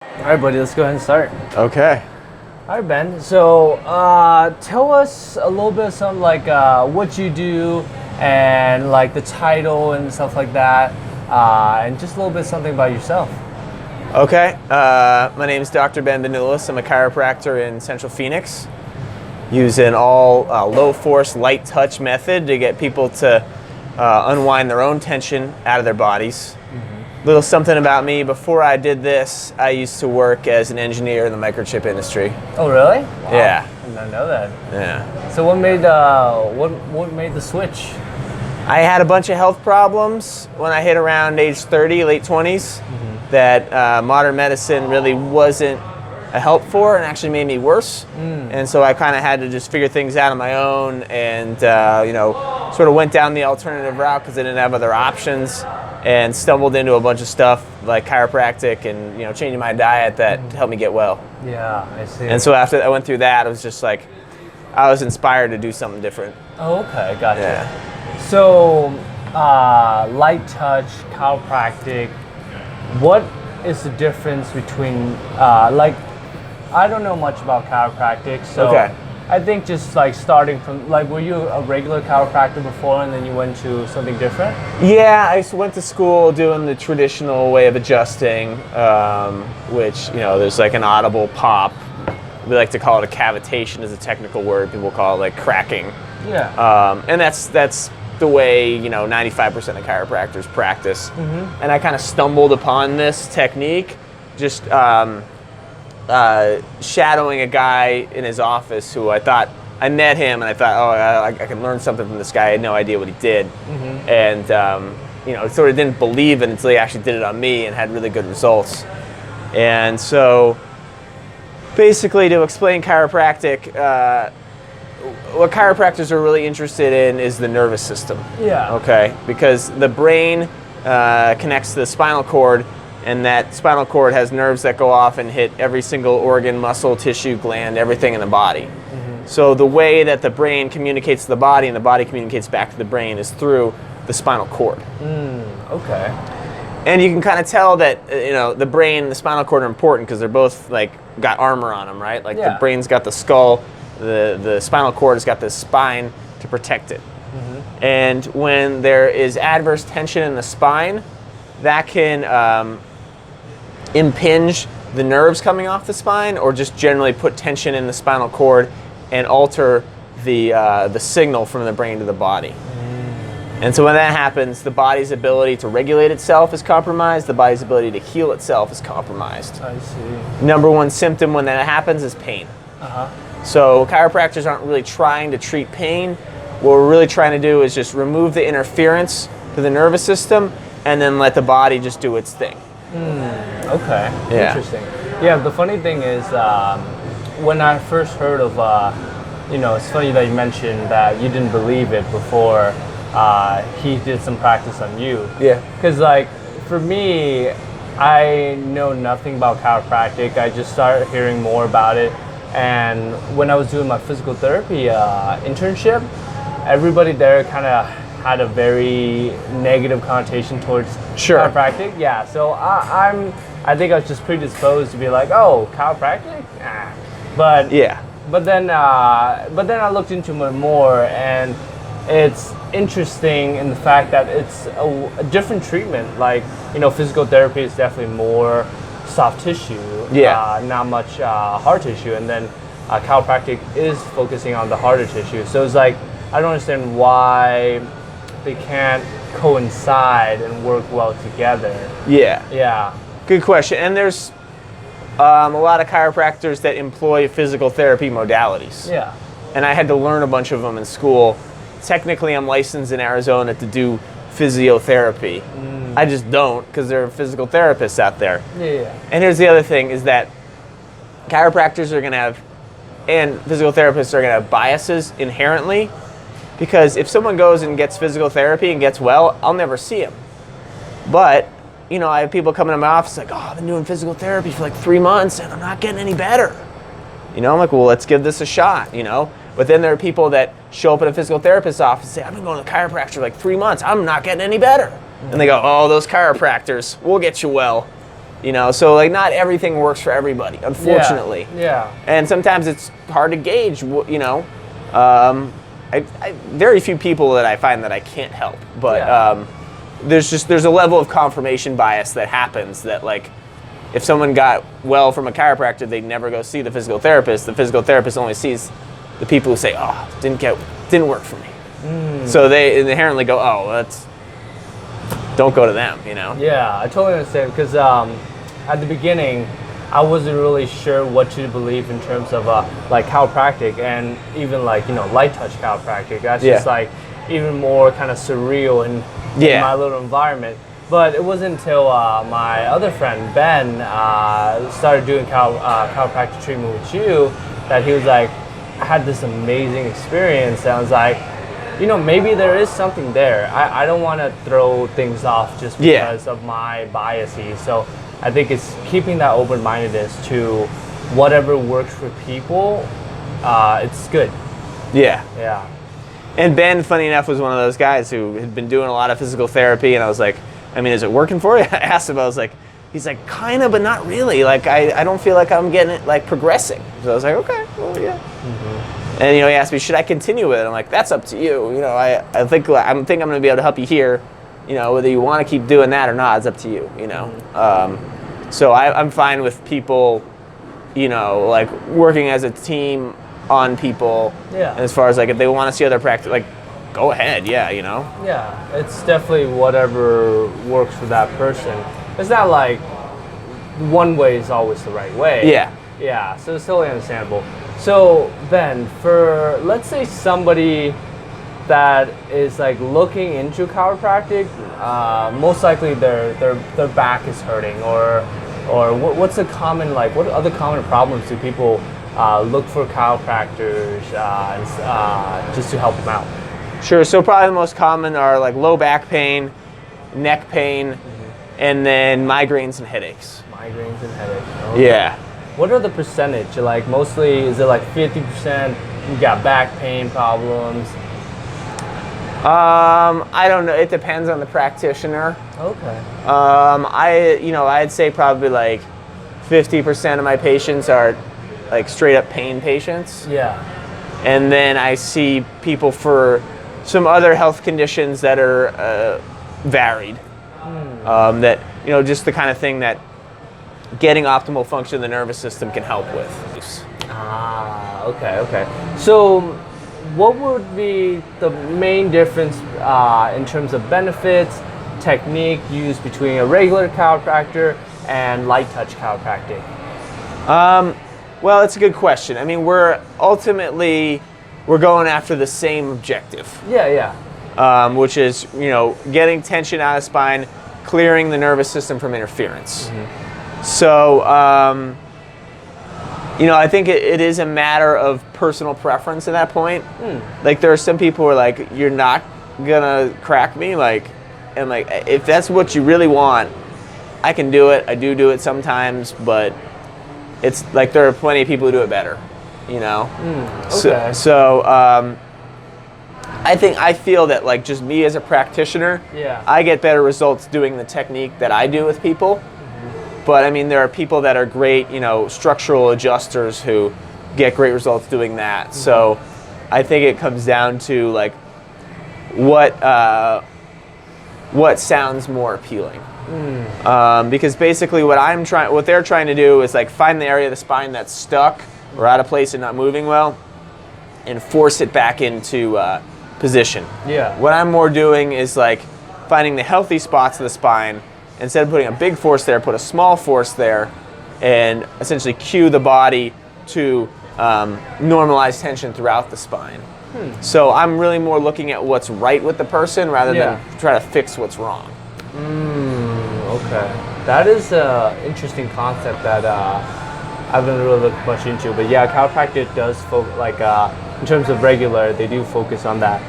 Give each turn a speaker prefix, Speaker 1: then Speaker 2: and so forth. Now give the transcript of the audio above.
Speaker 1: All right, buddy, let's go ahead and start.
Speaker 2: Okay.
Speaker 1: All right, Ben. So tell us a little bit of something like what you do and like the title and stuff like that, and just a little bit something about yourself.
Speaker 2: Okay. My name is Dr. Ben Benulis. I'm a chiropractor in Central Phoenix. Use an all low force, light touch method to get people to unwind their own tension out of their bodies. Little something about me. Before I did this, I used to work as an engineer in the microchip industry.
Speaker 1: Oh, really? Wow.
Speaker 2: Yeah.
Speaker 1: I did not know that.
Speaker 2: Yeah.
Speaker 1: So what made the switch?
Speaker 2: I had a bunch of health problems when I hit around age 30, late 20s, that modern medicine really wasn't a help for and actually made me worse. And so I kind of had to just figure things out on my own and, sort of went down the alternative route because I didn't have other options and stumbled into a bunch of stuff like chiropractic and, changing my diet that helped me get well.
Speaker 1: Yeah, I see.
Speaker 2: And so after I went through that, it was just like, I was inspired to do something different.
Speaker 1: Oh, okay, gotcha.
Speaker 2: Yeah.
Speaker 1: So, light touch, chiropractic, what is the difference between, I don't know much about chiropractic, so
Speaker 2: Okay.
Speaker 1: I think just like starting from, were you a regular chiropractor before and then you went to something different?
Speaker 2: Yeah, I went to school doing the traditional way of adjusting, which, there's like an audible pop. We like to call it a cavitation as a technical word. People call it like cracking.
Speaker 1: Yeah.
Speaker 2: And that's the way, 95% of chiropractors practice. And I kind of stumbled upon this technique just shadowing a guy in his office who I met him and I thought, I can learn something from this guy. I had no idea what he did. And, sort of didn't believe it until he actually did it on me and had really good results. And so basically to explain chiropractic, what chiropractors are really interested in is the nervous system.
Speaker 1: Yeah.
Speaker 2: Okay, because the brain connects to the spinal cord, and that spinal cord has nerves that go off and hit every single organ, muscle, tissue, gland, everything in the body. So the way that the brain communicates to the body and the body communicates back to the brain is through the spinal cord.
Speaker 1: Okay.
Speaker 2: And you can kind of tell that the brain and the spinal cord are important because they're both like got armor on them, right? Like the brain's got the skull, the spinal cord has got the spine to protect it. And when there is adverse tension in the spine, that can impinge the nerves coming off the spine or just generally put tension in the spinal cord and alter the signal from the brain to the body. And so when that happens, the body's ability to regulate itself is compromised, the body's ability to heal itself is compromised.
Speaker 1: I see.
Speaker 2: Number one symptom when that happens is pain. So chiropractors aren't really trying to treat pain. What we're really trying to do is just remove the interference to the nervous system and then let the body just do its thing.
Speaker 1: Okay.
Speaker 2: Yeah.
Speaker 1: Interesting. Yeah, the funny thing is, when I first heard of, it's funny that you mentioned that you didn't believe it before he did some practice on you. Yeah. Because, for me, I know nothing about chiropractic. I just started hearing more about it. And when I was doing my physical therapy internship, everybody there kind of had a very negative connotation towards chiropractic. Yeah, so I think I was just predisposed to be like, oh, chiropractic? Nah. But then I looked into it more, and it's interesting in the fact that it's a different treatment. Physical therapy is definitely more soft tissue, not much hard tissue, and then chiropractic is focusing on the harder tissue. So it's like, I don't understand why they can't coincide and work well together. Yeah.
Speaker 2: Good question. And there's a lot of chiropractors that employ physical therapy modalities.
Speaker 1: Yeah.
Speaker 2: And I had to learn a bunch of them in school. Technically, I'm licensed in Arizona to do physiotherapy. I just don't because there are physical therapists out there.
Speaker 1: Yeah.
Speaker 2: And here's the other thing is that chiropractors are going to have, and physical therapists are going to have biases inherently. Because if someone goes and gets physical therapy and gets well, I'll never see him. But, I have people coming to my office like, oh, I've been doing physical therapy for 3 months and I'm not getting any better. I'm like, well, let's give this a shot, But then there are people that show up at a physical therapist's office and say, I've been going to the chiropractor for 3 months, I'm not getting any better. And they go, oh, those chiropractors, we'll get you well. You know, so like not everything works for everybody, unfortunately.
Speaker 1: Yeah.
Speaker 2: And sometimes it's hard to gauge. You know, very few people that I find that I can't help, but there's a level of confirmation bias that happens that like if someone got well from a chiropractor, they'd never go see the physical therapist. The physical therapist only sees the people who say, "Oh, didn't work for me." So they inherently go, "Oh, don't go to them," you know?
Speaker 1: Yeah, I totally understand because at the beginning, I wasn't really sure what to believe in terms of like chiropractic and even like, you know, light touch chiropractic. That's just like even more kind of surreal in my little environment. But it wasn't until my other friend, Ben, started doing chiropractic treatment with you that he was like, I had this amazing experience. And I was like, you know, maybe there is something there. I don't want to throw things off just because of my biases. So I think it's keeping that open-mindedness to whatever works for people. It's good.
Speaker 2: Yeah.
Speaker 1: Yeah.
Speaker 2: And Ben, funny enough, was one of those guys who had been doing a lot of physical therapy, and I was like, I mean, is it working for you? I asked him, I was like, he's like, kind of, but not really. Like, I don't feel like I'm getting it, like, progressing. So I was like, okay, well, yeah. Mm-hmm. And, you know, he asked me, should I continue with it? I'm like, that's up to you. You know, I think I'm going to be able to help you here. You know, whether you want to keep doing that or not, it's up to you, you know. Mm-hmm. So I'm fine with people, you know, like, working as a team on people. Yeah. And as far as, like, if they want to see other practice, like, go ahead, yeah, you know?
Speaker 1: Yeah, it's definitely whatever works for that person. It's not like one way is always the right way.
Speaker 2: Yeah.
Speaker 1: Yeah, so it's totally understandable. So, Ben, for, let's say somebody that is like looking into chiropractic, most likely their back is hurting, or what's a common, like, what other common problems do people look for chiropractors just to help them out?
Speaker 2: Sure. So probably the most common are like low back pain, neck pain, and then migraines and headaches.
Speaker 1: Migraines and headaches. Okay.
Speaker 2: Yeah.
Speaker 1: What are the percentage? Like mostly, is it like 50% you got back pain problems?
Speaker 2: I don't know. It depends on the practitioner.
Speaker 1: Okay.
Speaker 2: I'd say probably like 50% of my patients are like straight up pain patients.
Speaker 1: Yeah.
Speaker 2: And then I see people for some other health conditions that are varied. That, you know, just the kind of thing that getting optimal function of the nervous system can help with.
Speaker 1: Ah, okay. So what would be the main difference in terms of benefits, technique used between a regular chiropractor and light touch chiropractic?
Speaker 2: Well, it's a good question. I mean, we're going after the same objective.
Speaker 1: Yeah.
Speaker 2: Which is, you know, getting tension out of the spine, clearing the nervous system from interference. Mm-hmm. So, you know, I think it is a matter of personal preference at that point. Like, there are some people who are like, you're not gonna crack me, like, and like, if that's what you really want, I can do it. I do it sometimes, but it's like there are plenty of people who do it better, you know?
Speaker 1: Okay.
Speaker 2: So I feel that like just me as a practitioner, I get better results doing the technique that I do with people. Mm-hmm. But I mean, there are people that are great, you know, structural adjusters who get great results doing that. Mm-hmm. So I think it comes down to like what sounds more appealing. Because basically what they're trying to do is like find the area of the spine that's stuck or out of place and not moving well and force it back into position.
Speaker 1: Yeah.
Speaker 2: What I'm more doing is like finding the healthy spots of the spine. Instead of putting a big force there, put a small force there and essentially cue the body to normalize tension throughout the spine. So I'm really more looking at what's right with the person rather than try to fix what's wrong.
Speaker 1: Okay. That is an interesting concept that I haven't really looked much into. But yeah, chiropractic does in terms of regular, they do focus on that.